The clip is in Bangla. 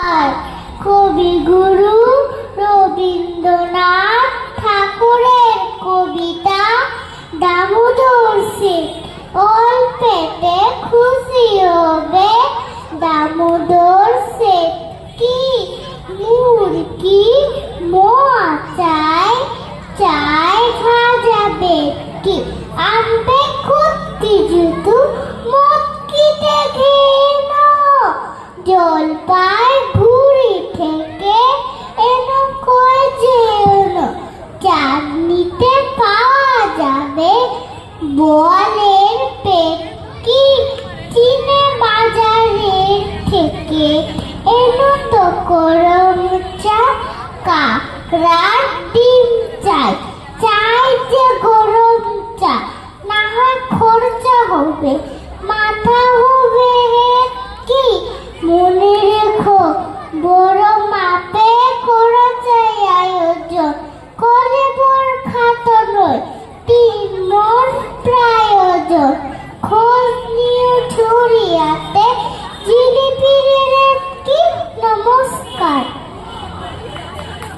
আর কবিগুরু রবীন্দ্রনাথ ঠাকুরের কবিতা দামোদর সেঠ অল্পেতে খুশি হবে। দামোদর সেঠ কি মুরগি মোয়া চাই চাই ভাজা বেটকি আনবে কুত্তি জুতু মক্কিতে ঘেন জলপাই ভুড়ি থেকে এনো কয়ে যেন চাঁদনিতে পাওয়া যাবে বোয়ালের পেটকি চিনে বাজারের থেকে এনো তো গরম চা কাকড়ার ডিম চাই চাই যে গরম চা না হয় খরচা হবে মাথা হবে কি মনে রেখো